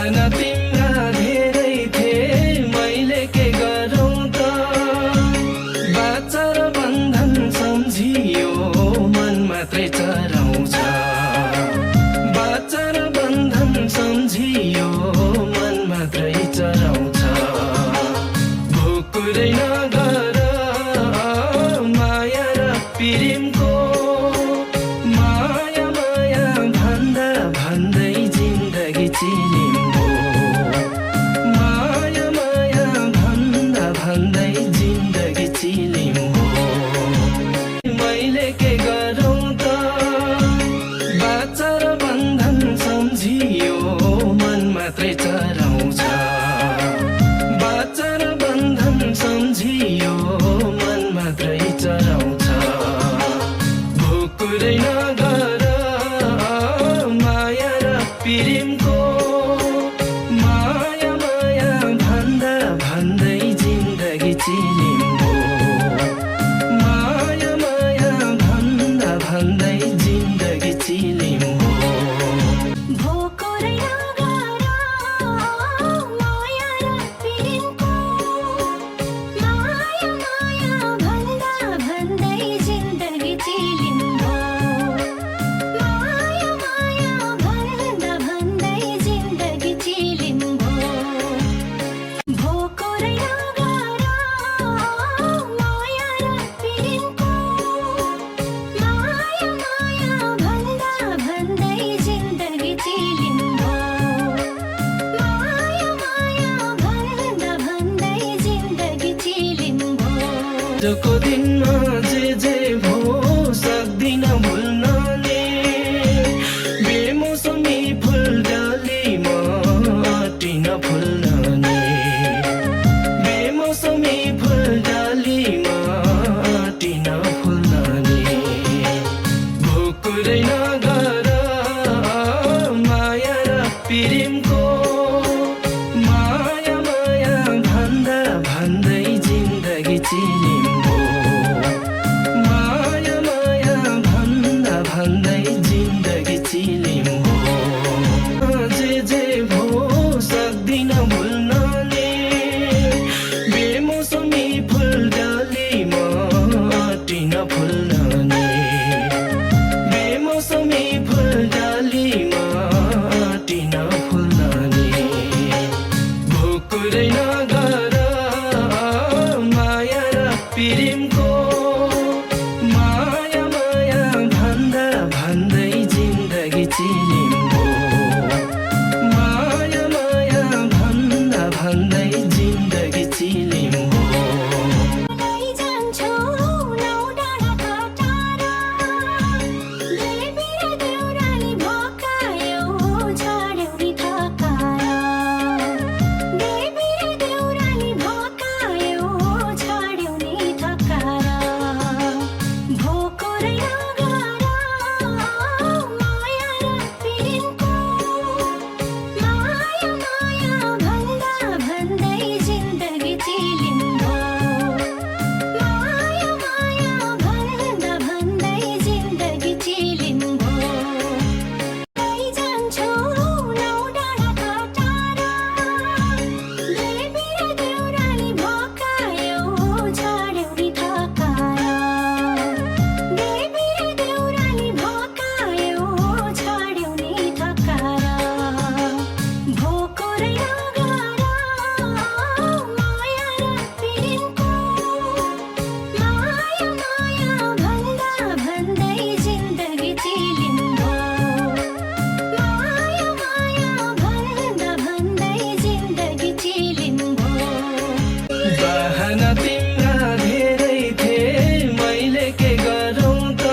बहाना तिम्रा धेरै थिए, मैले के गरौँ त? बाचा र बन्धन सम्झियो, मन मात्रै चराउँछ। बाचा र बन्धन सम्झियो, मन मात्रै चराउँछ। भुकुरै नगर माया र प्रेमको, माया माया भन्दा भन्दै जिन्दगी चिलिम्बो। माया माया भन्दा भन्दै जिन्दगी चिलिम्बो। मैले के गरौँ त? बाचा र बन्धन सम्झियो, मन मात्रै चराउँछ। बाचा र बन्धन सम्झियो, मन मात्रै चराउँछ। भुकुरै नगर माया र प्रेमको, माया माया भन्दा भन्दै जिन्दगी चिलिम्बो। माया माया भन्दा भन्दै जिन्दगी चिलिम्बो। भोकुरै नगर माया र प्रेमको, माया माया भन्दा भन्दै जिन्दगी चिलिम्बो। माया माया भन्दा भन्दै जिन्दगी चिलिम्बो। भोकुरै नगर माया र प्रेमको, माया माया भन्दा भन्दै जिन्दगी चिलिम्बो। माया माया भन्दा भन्दै जिन्दगी चिलिम्बो। आजको दिनमा जे भो सक्दिन भुल्न नि, बेमौसमी फुलडालीमा अटिन फुल्न नि। बेमौसमी फुलडालीमा अटिन फुल्न नि। भुकुरै नगर माया र प्रेमको, माया माया भन्दा भन्दै जिन्दगी चिलिम्बो। माया माया भन्दा भन्दै जिन्दगी चिलिम्बो। जे भो सक्दिन भुल्न नि, बेमौसमी फुलडालीमा अटिन फुल्न नि। बेमौसमी फुलडालीमा अटिन फुल्न नि। भुकुरै नगर माया र प्रेमको, माया माया भन्दा भन्दै जिन्दगी चिलिम्बो। माया माया भन्दा भन्दै जिन्दगी चिलिम्बो। जान्छौ नौ डाँडाका टाढा, देवी र देउराली भकायौ छाड्यौ नि ठकारा। देवी र देउराली भकायौ छाड्यौ नि ठकारा। भोकुरै नगर माया र प्रेमको, माया माया भन्दा भन्दै जिन्दगी चिलिम्बो। माया माया भन्दा भन्दै जिन्दगी चिलिम्बो। जान्छौ नौ डाँडाका टाढा, देवी र देउराली भकायौ छाड्यौ नि ठकारा। देवी र देउराली भकायौ छाड्यौ नि ठकारा। भोकुरै नगर माया र प्रेमको, माया माया भन्दा भन्दै जिन्दगी चिलिम्बो। माया माया भन्दा भन्दै जिन्दगी चिलिम्बो। बहाना तिम्रा धेरै थिए, मैले के गरौँ त?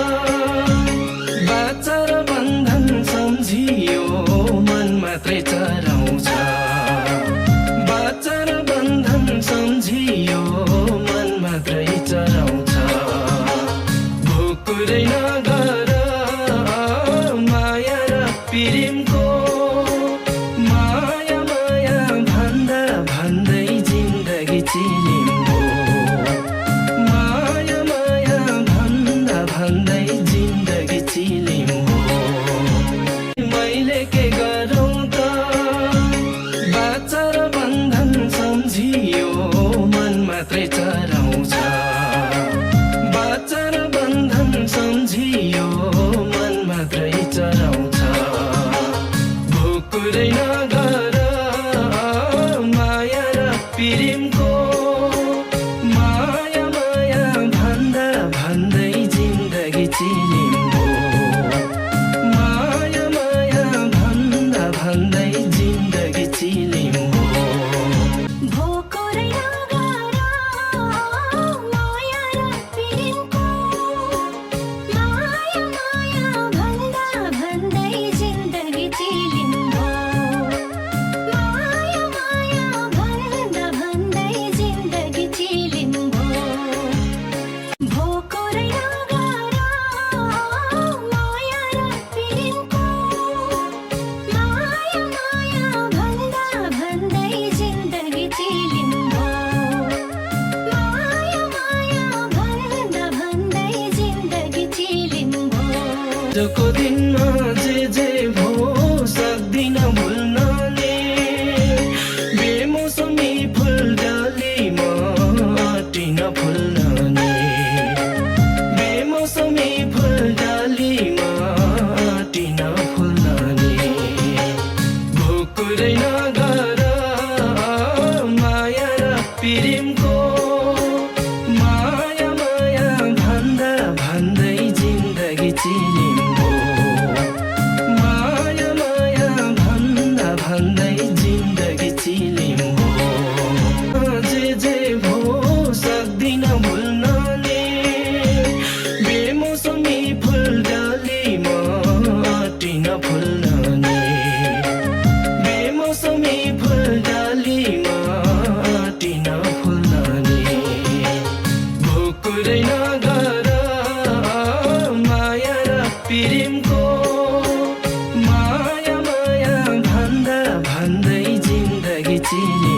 बाचा र बन्धन सम्झियो, मन मात्रै चराउँछ। बाचा र बन्धन सम्झियो, मन मात्रै चराउँछ। भुकुरै नगर माया र प्रेमको, माया माया भन्दा भन्दै जिन्दगी चिलिम्बो। माया माया भन्दा भन्दै जिन्दगी चिलिम्बो। मैले के गरौँ त? आजको दिनमा जे भो सक्दिन भुल्न नि बेमौसमी फुल डालीमा आटिन फुल्न नि बेमौसमी फुल डालीमा आटिन फुल्न नि भुकुरै नगर माया र प्रेमको माया माया भन्दा भन्दै जिन्दगी चिलिम्बो माया माया भन्दा भन्दै जिन्दगी चिलिम्बो जे भो सक्दिन भुल्न नि बेमौसमी फुल डालीमा आटिन फुल्न नि बेमौसमी फुल डालीमा आटिन फुल्न नि भुकुरै नगर माया र प्रेमको माया माया भन्दा भन्दै जिन्दगी चिलिम्बो